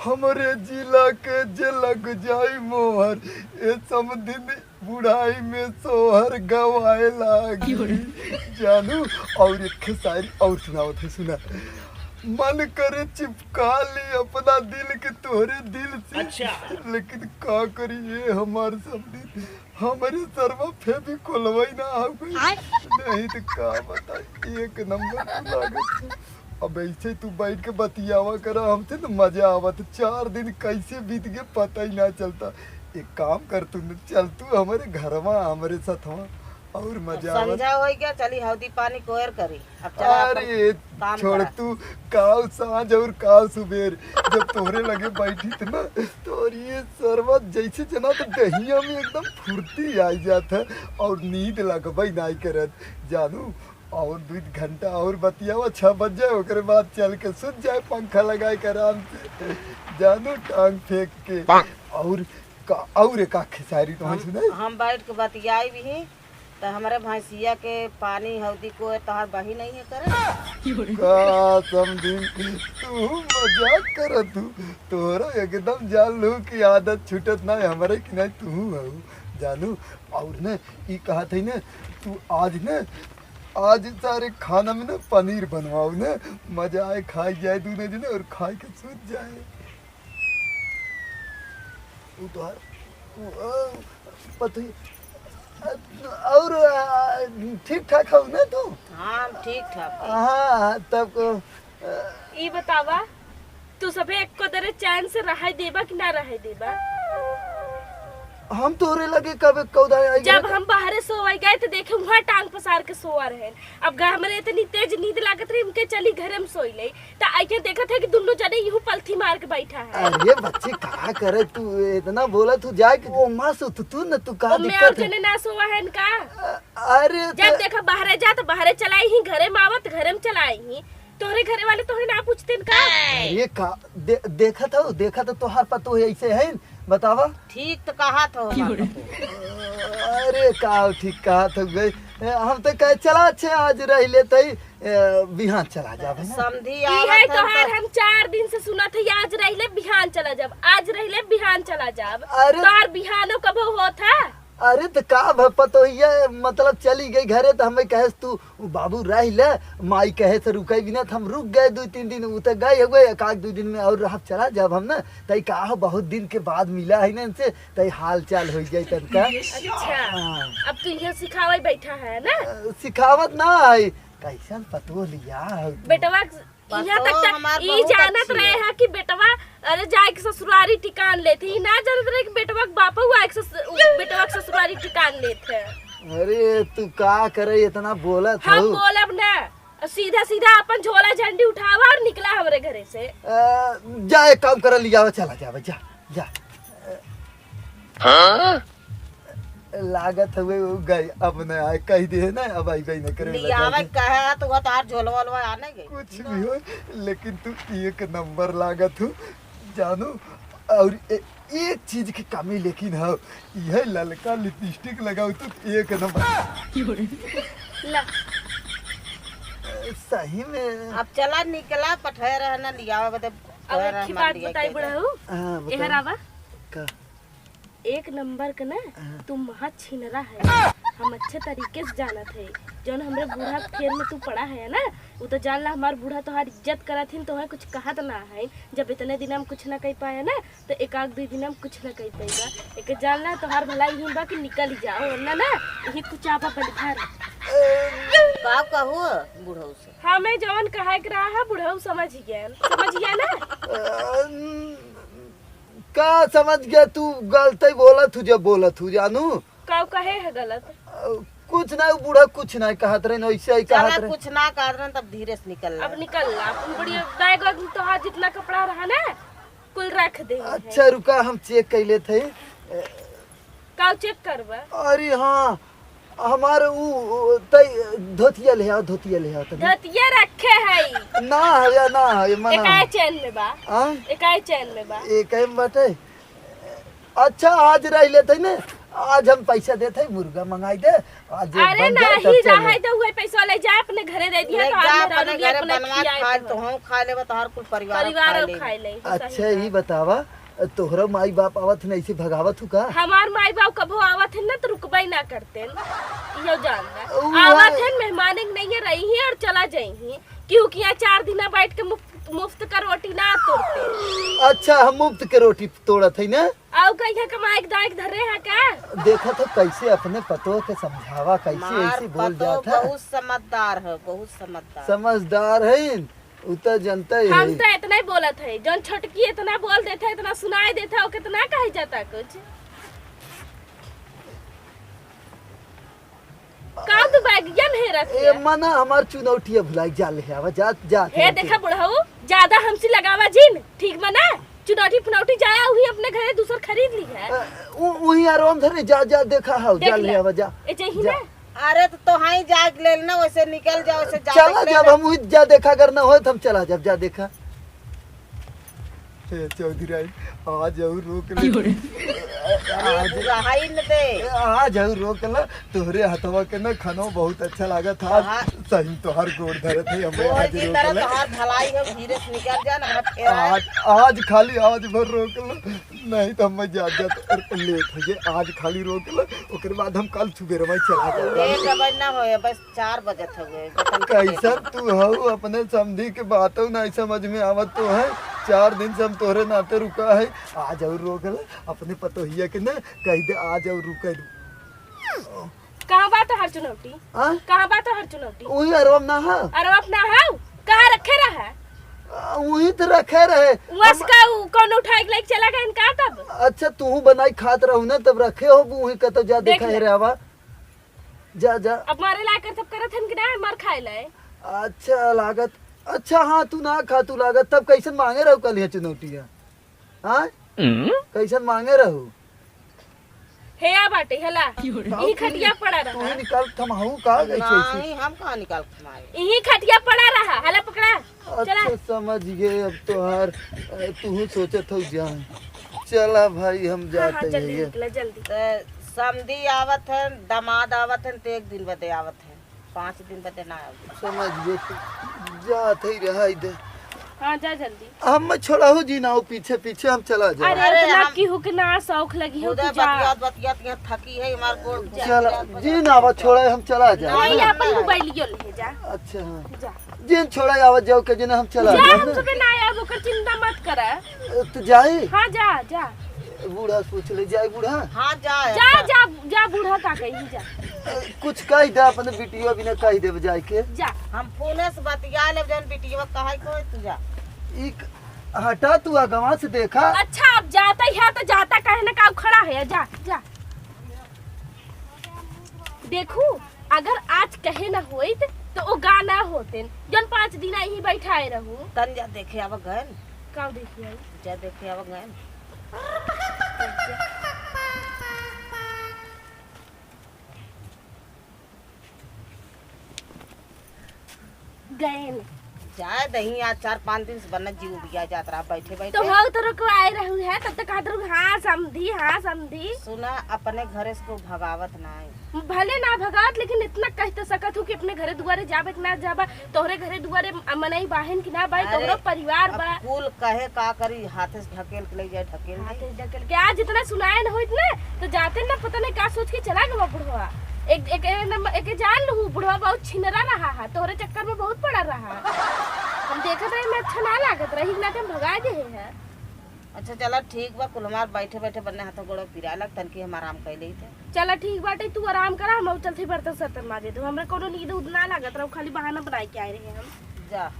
हमारे जिला के जे लग जाई मोहर ये समदिन बुढ़ाई में सोहर गवाए लागी जानू। और एक खेसारी और सुनावत है, सुना। मन करे चिपका ली अपना दिल के तोहरे दिल से। अच्छा। लेकिन का करी ये हमारे समदिन हमारे सरवा फेबी खोलवाई ना आ गई। नहीं तो का बता एक नंबर लागत। अब ऐसे तू बैठ के बतियावा करा हमसे तो मजा आवत। 4 दिन कैसे बीत गए पता ही ना चलता। एक काम कर तू चल तू हमारे घरवा हमारे साथ और मजा आवत। समझा हो गया चली हल्दी पानी कोयर करी। अब चला अरे छोड़ तू काल सांझ और काल सुबेर जब तोहरे लगे बैठी थी ना तो ये सरवत जैसे जना तो दहिया में एकदम फुर्ती आई जाता है और नींद लगबई नहीं करत जानू। और 2 घंटा और बतियावा 6 बज जाए ओकरे बाद चल के सुत जाए पंखा लगाए के आराम से जानू टांग फेंक के। और का खेसारी तो सुनाई हम बैठ के बतियाई भी तो हमारे भैंसिया के पानी हल्दी को तहार बही नहीं है करे। का समझी तू मजाक कर तू तोरा एकदम जान लू की आदत छूटत ना हमारे कि नहीं तू हो जानू। और न ई कहा थी न तू आज सारे खाना में ना पनीर बनवाओ ना मजा आए खाई जाए दूने दिन और खाई के सूत जाए। उतार पति और ठीक ठाक हो ना तू? हाँ ठीक ठाक। हाँ तब ई बतावा तू सबे एक को दरे चैन से रहाई देबा कि ना रहाई देबा? हम तोरे लगे कब कौदा आई जब हम बाहर सोवाई गए तो देखे वहाँ टांग पसार के सोवा रहे। अब हमरे इतनी तेज नींद लागत रही उनके चली घर में सोई ले तो आके देखा था कि दोनों जने यूं पलथी मार के बैठा है। अरे बच्चे क्या करे तू इतना बोला तू जाए कि वो मां सुत तू न तू का दिक्कत है? मैं जने ना सोवा है इनका। अरे जब देखा बाहर जा तो बाहर चलाई ही घरे में आवत घरे में चलाई ही तोहरे घरे वाले तोहरे ना पूछते का? अरे का देखा था तोहार पतो है ऐसे है बतावा। ठीक तो कहा था अरे का ठीक कहा था गई हम तो कहे चला अच्छे आज रह लेते बिहान चला जाब समझी है तोहार। हम 4 दिन से सुना था आज रह ले बिहान चला जाब आज रह ले बिहान चला जाब। तोहार बिहानो कब होता? अरे तो का पतो ये मतलब चली गई घरे तो हमें कहे तू बाबू रह ले माई कहे से रुके बिना हम रुक गए 2-3 दिन उतर गए हुए 1-2 दिन में और रह चला जब हम ना तई का बहुत दिन के बाद मिला है ना इनसे तई हाल चाल हो जाए तनका। अच्छा अब तू ये सिखावे बैठा है ना? सिखावत ना है कैसन पतो लिया बेटवा यहाँ तक ई जानत रहे है कि बेटवा अरे जाए के ससुरारी ठिकान लेते ना जानत रहे कि बेटवा बापा हुआ बेटवा के ससुरारी ठिकान लेते। अरे तू का करे इतना बोला था? हम बोलब ना सीधा सीधा अपन झोला झंडी उठावा और निकला हमारे घरे से। जा एक काम कर लिया चला जा जा जा। हाँ? लागत हुए गई अब न आए कही दे ना अब आई गई न करे लियावे कहे तो तार झोलवा आने गई कुछ भी हो लेकिन तू एक नंबर लागत हो जानू। और एक चीज की कमी लेकिन है यह ललका लिपस्टिक लगाओ तो एक नंबर सही में। अब चला निकला पठे रहना लियावे बता। अब एक बात बताई बुढ़ऊ एहर आवा का एक नंबर का ना तू महा छिनरा है हम अच्छे तरीके से जानत है। जौन हमरे बूढ़ा फेर में तू पड़ा है ना वो तो जान ला हमार बूढ़ा तोहार इज्जत करत हिन तोहे कुछ कहत ना है। जब इतने दिन हम कुछ ना कह पाया ना तो 1-2 दिन हम कुछ ना कह पाएगा एक जान ला तोहार भलाई ही बा कि निकल ही जाओ वरना ना यही कुछ आपा पलधार का कहू बूढ़ऊ से हमें जौन कहे के रहा है बूढ़ऊ समझ गया ना। का समझ गया तू गलत ही बोला तू जब बोला तू जानू का कहे है गलत कुछ ना बूढ़ा कुछ ना कहत रहे ऐसे ही कहत रहे कुछ ना कहत रहे तब धीरे से निकल अब निकल ला अपन बड़ी बैग तो हाथ जितना कपड़ा रहा ना कुल रख दे। अच्छा रुका हम चेक कर लेते का चेक करवा? अरे हाँ हमारे वो धोतिया ले आओ धोतिया रखे है ना है मना एकाई चैन में बा। हां एकाई चैन में बा एक बटे। अच्छा आज रह लेते ना आज हम पैसा देते हैं, मुर्गा मंगाई दे आज अरे बन जाए, नहीं तब चले। रहा तो हुए पैसा ले जा अपने घरे दे दिया ले तो जा आज अपने मेरा घरे अपने बनवा खियाए खा तो तो हम खा लेबे तोहार कुल परिवार परिवार खा खाए ले अच्छा ही बतावा, तोहरा माई बाप आवत नहीं ऐसे भगावत हु का? हमार माई बाप कभो आवत है ना तो रुकबाई ना करते यो जान उ रहा आवत है मेहमान नहीं रही है और चला जाई क्योंकि यहाँ 4 दिन बैठ के मुफ्त का रोटी ना तोड़ते। अच्छा हम मुफ्त के रोटी तोड़त है ना? आओ कहीं कमाए दायक धरे है का? देखा तो कैसे अपने पतों के समझावा, कैसे ऐसे बोल जाता है। बहुत समझदार है, बहुत समझदार समझदार है, उतना जनता ही हम है। तो इतना ही बोलत है, जौन छोटकी इतना बोल देता है, इतना सुनाई देता है, वो कितना कहे जाता कुछ। काम तो बैगियन है रख ए मना हमार चुनौतिया भुलाई जाले है, आवा जा जा हे देखा बुढ़ाऊ ज्यादा हमसे लगावा जिन ठीक मना चुनौती पुनौती जाया हुई अपने घरे दूसर खरीद ली है। वही आराम धरे जा जा देखा हो देख जाले ले। आवा जा ए चाहिए जा। ना अरे तो हाई जाग ले ना, वैसे निकल जाओ, वैसे चला जब हम वही जा देखा करना हो तो हम चला जब जा देखा। चौधरी राय आज जरूर रोक ले, हाई न दे आज जरूर रोक ले, तोहरे हथवा के ना खाना बहुत अच्छा लगा था, सही तोहर गोड़ धरे थे हमें वो आज जी रोक तरह ले। तोहार भलाई है, धीरे से निकल जा ना, मत फेराए। आज खाली आज भर रोक ले, नहीं तो हम जा लेट हो गए, आज खाली रोक ले, ओकर बाद हम कल सुबह में चला जाएगा। एक बजे ना होए, बस 4 बजे थे हुए। कैसा तू हो अपने समझी के बातों नहीं समझ में आवत तो है, 4 दिन से हम तोहरे नाते रुका है, आज और रोक ले अपने पतोहिया के ना कह दे आज और रुक दे। कहां बात हर चुनौती हां कहां बात हर चुनौती वही आराम ना है, अरे अपना हाउ कहां रखे रहा वही तो रखे रहे। वस का कौन उठाए के चला गया इनका तब। अच्छा तू बनाई खात रहू ना तब रखे हो, वही का तो जा देख देखा ले। रे आवा जा जा। अब मारे लाकर सब करत हन कि ना मार खाए ले। अच्छा लागत, अच्छा हाँ तू ना खा तू लागत, तब कैसन मांगे रहू कल ये चुनौतिया? हाँ कैसन मांगे रहू? हे आ बाटे हला यही खटिया पड़ा तू रहा, ही निकाल थमाहू कहा गई ऐसे? नहीं हम कहाँ निकाल के मारे। यही खटिया पड़ा रहा हला पकड़ा चला। अच्छा समझ गए अब तो हर तू सोचत हो जाए। चला भाई हम हाँ जाते जल्दी हैं। निकला जल्दी। तो समधी आवत है, दामाद आवत है, तो 1 दिन बदे आवत है, 5 दिन बदे ना आवत। समझ गए तू जाते ही रहा इधर, हाँ जा जल्दी। हम छोड़ा हो जी ना हो, पीछे पीछे हम चला जाए। अरे इतना हम- की हुक ना शौक लगी हो उधर तू जा। बतियात बतियात यहाँ थकी है, हमार गोड़ चला जी ना आवा छोड़ा हम चला जाए। नहीं अपन मोबाइल लियो ले जा अच्छा हाँ जा जिन छोड़ा आवत जाओ के जिन हम चला जा जाए हम ना। सुबह ना आया ओकर चिंता मत कर। तो जाए हाँ जा जा बूढ़ा पूछ ले जाए बूढ़ा हाँ जा जा जा जा बूढ़ा का कही जा कुछ कह दे अपने बिटिया भी ना कह दे जाए के। जा। हम फोने से बतिया ले, जौन बिटिया कहा को तू जा। एक हटा तू आगवा से देखा। अच्छा अब जाता ही है तो जाता कहे ना का खड़ा है जा जा। देखू अगर आज कहे ना होई तो ओ गाना होते जन 5 दिन ही बैठाए रहू। तन जा देखे आवा गए, का देखिए जा देखे आवा गए। गए जाए दही आज 4-5 दिन से बनना जीव बिया जात रहा बैठे बैठे। तो हो तो रुको आए रहू है तब तक कहत रहू हाँ समधी। सुना अपने घरे से को भगावत ना है। भले ना भगात लेकिन इतना कह तो सकत हूँ कि अपने घरे दुआरे जाबे कि ना जाबा, तोहरे घरे दुआरे मनई बाहन की ना बाई, तोहरो परिवार अब बा। कुल कहे का करी, हाथे से ढकेल के ले जाए, ढकेल दे। हाथे ढकेल के आज इतना सुनाए न होइत ना तो जाते ना पता नहीं का सोच के चला गया बुढ़वा। एक जान लू बुढ़वा बहुत छिनरा रहा है, तोहरे चक्कर में बहुत पड़ा रहा। हम देखत रहे में अच्छा ना लागत रही ना हम भगा दे है। अच्छा चला ठीक बा, कुल हमार बैठे बैठे बनने हाथों गोड़ो पिरा लग तन की हम आराम कैले थे। चला ठीक बाटे तू आराम करा, हम चलते बर्तन सर्तन माजे दो, हमरा कोनो नींद उद ना लागत रहो, खाली बहाना बनाए के आए रहे हम। जा